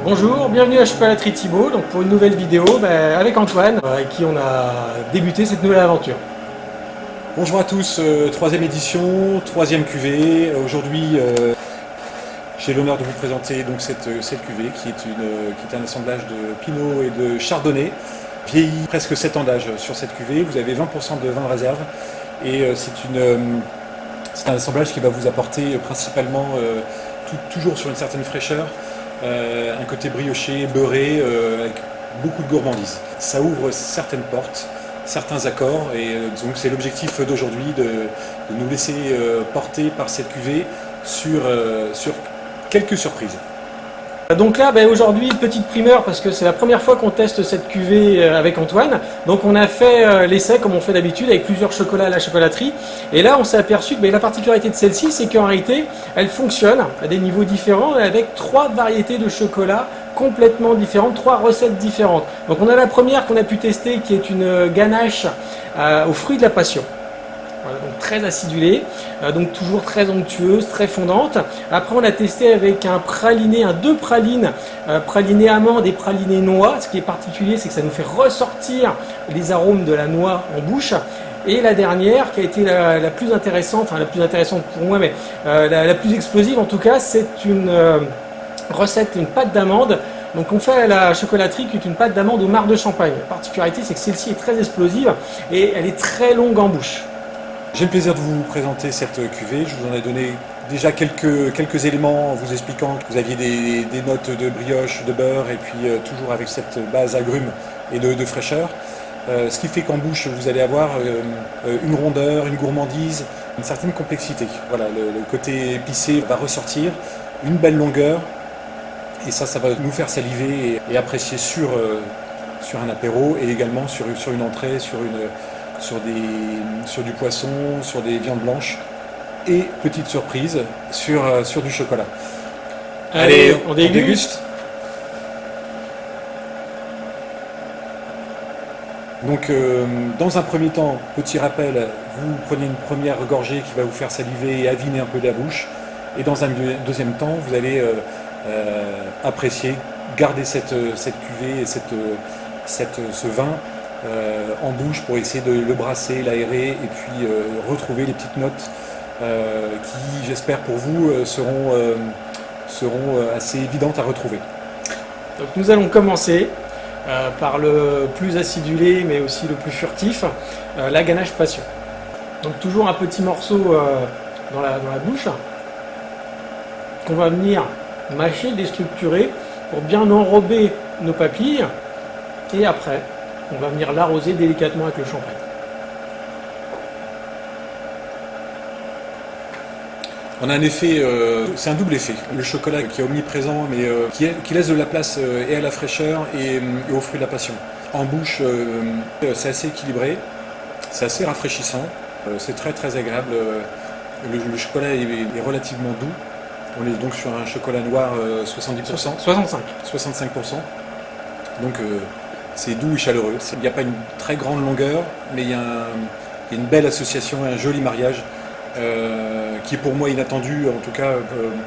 Bonjour, bienvenue à Chocolaterie Thibault, donc pour une nouvelle vidéo avec Antoine, avec qui on a débuté cette nouvelle aventure. Bonjour à tous, troisième édition, troisième cuvée. Aujourd'hui, j'ai l'honneur de vous présenter donc cette cuvée qui est un assemblage de Pinot et de Chardonnay. Vieilli presque 7 ans d'âge sur cette cuvée, vous avez 20% de vin de réserve et c'est un assemblage qui va vous apporter principalement, toujours sur une certaine fraîcheur, un côté brioché, beurré, avec beaucoup de gourmandise. Ça ouvre certaines portes, certains accords, et donc c'est l'objectif d'aujourd'hui de nous laisser porter par cette cuvée sur quelques surprises. Donc là, aujourd'hui, petite primeur, parce que c'est la première fois qu'on teste cette cuvée avec Antoine. Donc on a fait l'essai, comme on fait d'habitude, avec plusieurs chocolats à la chocolaterie. Et là, on s'est aperçu que la particularité de celle-ci, c'est qu'en réalité, elle fonctionne à des niveaux différents, avec 3 variétés de chocolat complètement différentes, 3 recettes différentes. Donc on a la première qu'on a pu tester, qui est une ganache aux fruits de la passion. Voilà, donc très acidulée, donc toujours très onctueuse, très fondante. Après on a testé avec un praliné, 2 pralines, praliné amande et praliné noix. Ce qui est particulier, c'est que ça nous fait ressortir les arômes de la noix en bouche. Et la dernière, qui a été la plus intéressante, enfin la plus intéressante pour moi, mais la plus explosive en tout cas, c'est une recette, une pâte d'amande. Donc on fait à la chocolaterie qui est une pâte d'amande au marc de Champagne. La particularité, c'est que celle-ci est très explosive et elle est très longue en bouche. J'ai le plaisir de vous présenter cette cuvée. Je vous en ai donné déjà quelques éléments en vous expliquant que vous aviez des notes de brioche, de beurre, et puis toujours avec cette base agrumes et de fraîcheur. Ce qui fait qu'en bouche, vous allez avoir une rondeur, une gourmandise, une certaine complexité. Voilà, le côté épicé va ressortir, une belle longueur, et ça va nous faire saliver et apprécier sur un apéro, et également sur une entrée, sur du poisson, sur des viandes blanches, et petite surprise, sur du chocolat. Allez, on déguste. Donc dans un premier temps, petit rappel, vous prenez une première gorgée qui va vous faire saliver et aviner un peu la bouche, et dans un deuxième temps, vous allez apprécier, garder cette cuvée et ce vin en bouche pour essayer de le brasser, l'aérer, et puis retrouver les petites notes qui, j'espère pour vous, seront assez évidentes à retrouver. Donc nous allons commencer par le plus acidulé mais aussi le plus furtif, la ganache passion. Donc toujours un petit morceau dans la bouche qu'on va venir mâcher, déstructurer pour bien enrober nos papilles, et après on va venir l'arroser délicatement avec le champagne. On a un effet, c'est un double effet. Le chocolat qui est omniprésent, mais qui laisse de la place et à la fraîcheur et aux fruits de la passion. En bouche, c'est assez équilibré, c'est assez rafraîchissant, c'est très très agréable. Le chocolat est relativement doux. On est donc sur un chocolat noir 70%. 65%. Donc c'est doux et chaleureux. Il n'y a pas une très grande longueur, mais il y a une belle association, un joli mariage qui est pour moi inattendu, en tout cas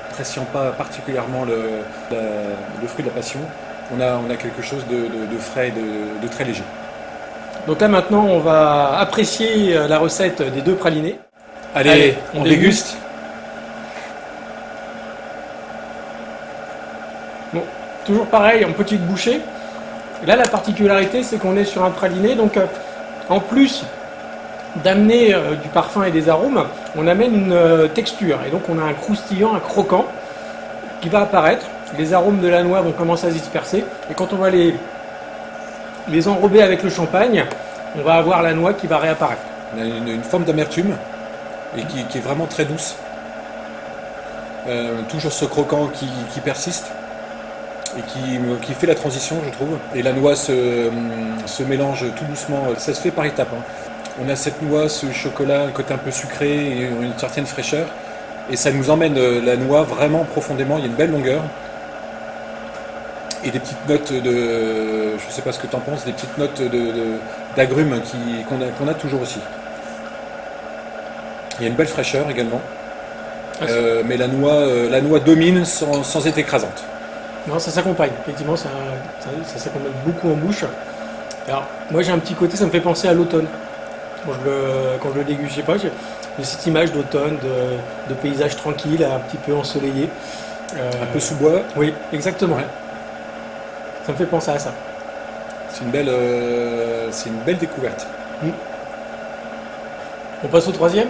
n'appréciant pas particulièrement le fruit de la passion. On a quelque chose de frais, de très léger. Donc là maintenant on va apprécier la recette des 2 pralinés. Allez, on déguste. Bon, toujours pareil, en petite bouchée. Là, la particularité, c'est qu'on est sur un praliné, donc en plus d'amener du parfum et des arômes, on amène une texture. Et donc, on a un croustillant, un croquant qui va apparaître. Les arômes de la noix vont commencer à se disperser. Et quand on va les enrober avec le champagne, on va avoir la noix qui va réapparaître. On a une forme d'amertume, et qui est vraiment très douce. Toujours ce croquant qui persiste. Et qui fait la transition, je trouve. Et la noix se mélange tout doucement. Ça se fait par étapes. On a cette noix, ce chocolat, un côté un peu sucré et une certaine fraîcheur. Et ça nous emmène la noix vraiment profondément. Il y a une belle longueur. Et des petites notes de... Je ne sais pas ce que tu en penses, des petites notes d'agrumes qu'on a toujours aussi. Il y a une belle fraîcheur également. Mais la noix domine sans être écrasante. Non, ça s'accompagne. Effectivement, ça s'accompagne beaucoup en bouche. Alors, moi j'ai un petit côté, ça me fait penser à l'automne. Quand je le déguste, je sais pas, j'ai cette image d'automne, de paysage tranquille, un petit peu ensoleillé. Un peu sous bois. Oui, exactement. Ouais. Ça me fait penser à ça. C'est une belle découverte. On passe au troisième.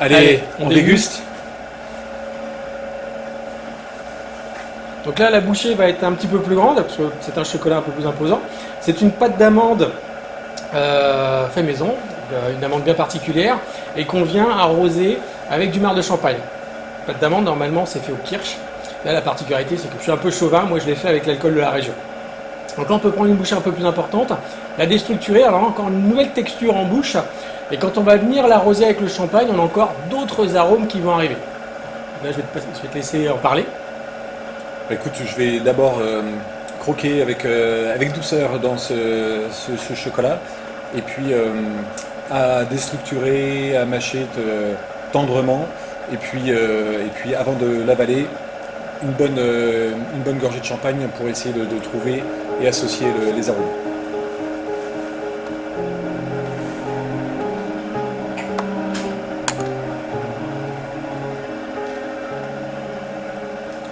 Allez, on déguste. Donc là, la bouchée va être un petit peu plus grande, parce que c'est un chocolat un peu plus imposant. C'est une pâte d'amande fait maison, une amande bien particulière, et qu'on vient arroser avec du marc de champagne. Pâte d'amande, normalement, c'est fait au kirsch. Là, la particularité, c'est que je suis un peu chauvin, moi je l'ai fait avec l'alcool de la région. Donc là, on peut prendre une bouchée un peu plus importante, la déstructurer, alors encore une nouvelle texture en bouche, et quand on va venir l'arroser avec le champagne, on a encore d'autres arômes qui vont arriver. Là, je vais te laisser en parler. Écoute, je vais d'abord croquer avec douceur dans ce chocolat, et puis à déstructurer, à mâcher tendrement, et puis avant de l'avaler, une bonne gorgée de champagne pour essayer de trouver et associer les arômes.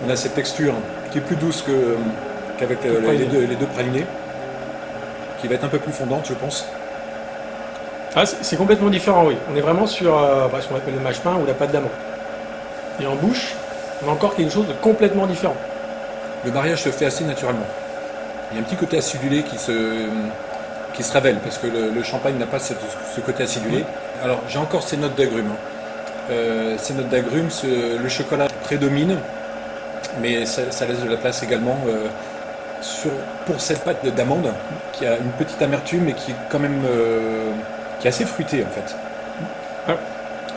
On a cette texture qui est plus douce qu'avec les deux pralinés, qui va être un peu plus fondante, je pense. Ah, c'est complètement différent, oui. On est vraiment sur ce qu'on appelle le mâche-pain ou la pâte d'amande. Et en bouche, on a encore quelque chose de complètement différent. Le mariage se fait assez naturellement. Il y a un petit côté acidulé qui se révèle, parce que le champagne n'a pas ce côté acidulé. Alors j'ai encore ces notes d'agrumes. Ces notes d'agrumes, le chocolat prédomine, mais ça laisse de la place également pour cette pâte d'amande qui a une petite amertume et qui est quand même qui est assez fruitée en fait. Ouais.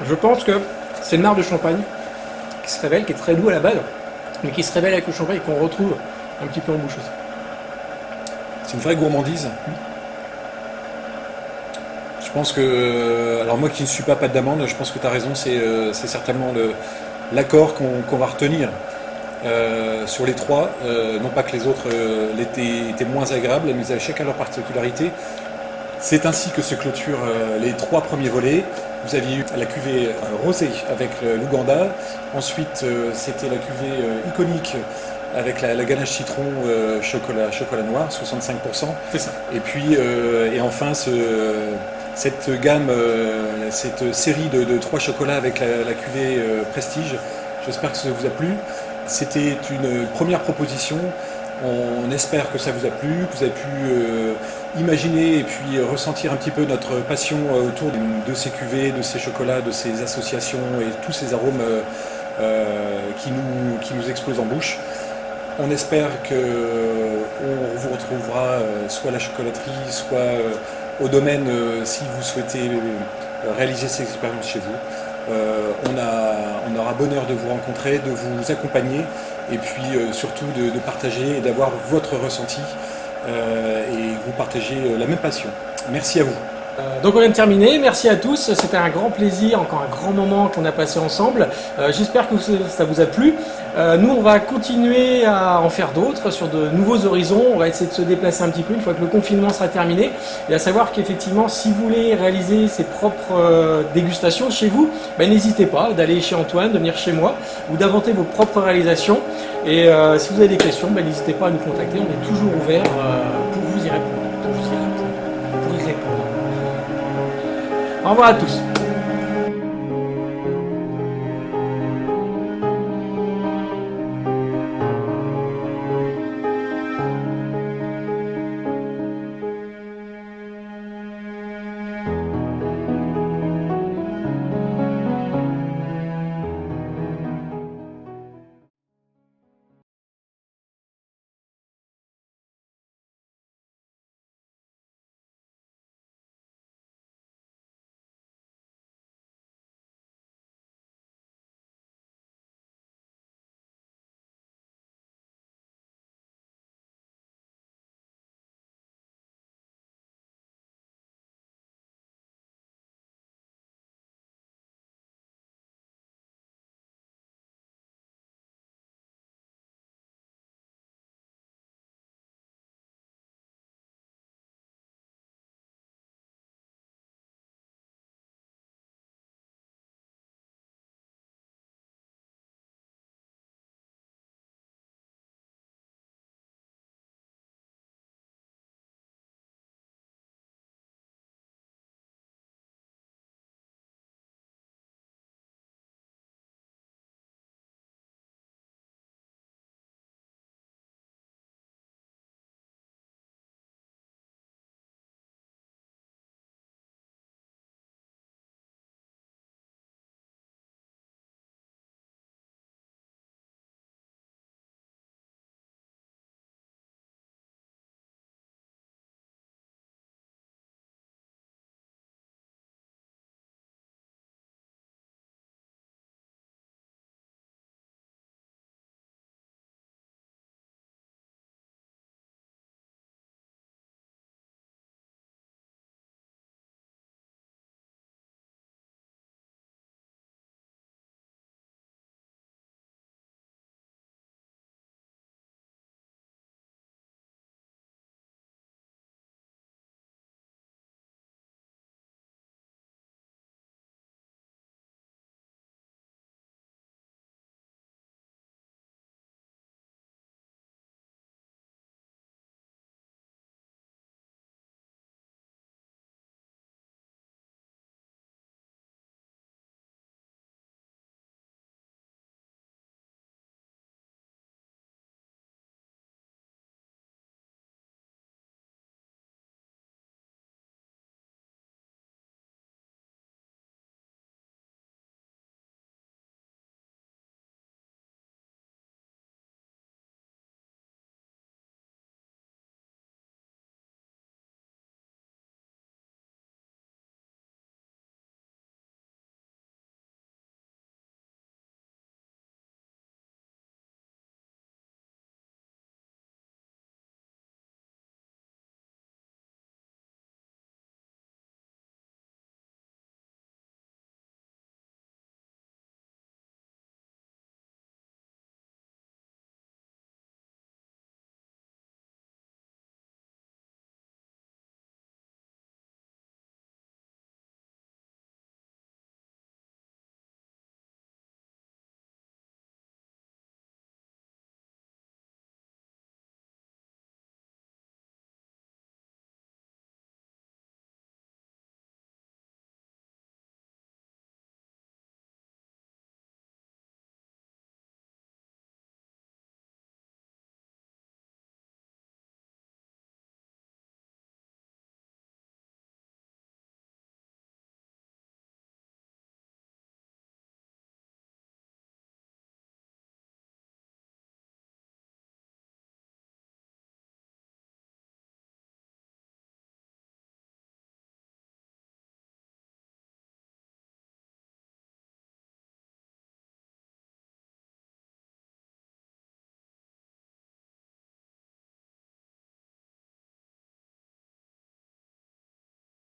Je pense que c'est le marc de champagne qui se révèle, qui est très doux à la base, mais qui se révèle avec le champagne et qu'on retrouve un petit peu en bouche aussi. C'est une vraie gourmandise. Je pense que, alors moi qui ne suis pas pâte d'amande, je pense que tu as raison, c'est certainement l'accord qu'on va retenir. Sur les trois, non pas que les autres étaient moins agréables, mais ils avaient chacun leur particularité. C'est ainsi que se clôturent les trois premiers volets. Vous aviez eu la cuvée rosée avec l'Ouganda, ensuite c'était la cuvée iconique avec la ganache citron chocolat noir, 65%. C'est ça. Et puis et enfin cette gamme, cette série de trois chocolats avec la cuvée Prestige. J'espère que ça vous a plu. C'était une première proposition. On espère que ça vous a plu, que vous avez pu imaginer et puis ressentir un petit peu notre passion autour de ces cuvées, de ces chocolats, de ces associations et tous ces arômes qui nous explosent en bouche. On espère qu'on vous retrouvera soit à la chocolaterie, soit au domaine si vous souhaitez réaliser ces expériences chez vous. On aura bonheur de vous rencontrer, de vous accompagner et puis surtout de partager et d'avoir votre ressenti et vous partagez la même passion. Merci à vous. Donc on vient de terminer, merci à tous, c'était un grand plaisir, encore un grand moment qu'on a passé ensemble. J'espère que ça vous a plu. Nous on va continuer à en faire d'autres sur de nouveaux horizons, on va essayer de se déplacer un petit peu une fois que le confinement sera terminé. Et à savoir qu'effectivement si vous voulez réaliser ses propres dégustations chez vous, n'hésitez pas d'aller chez Antoine, de venir chez moi ou d'inventer vos propres réalisations. Et si vous avez des questions, n'hésitez pas à nous contacter, on est toujours ouvert pour vous y répondre. Au revoir à tous.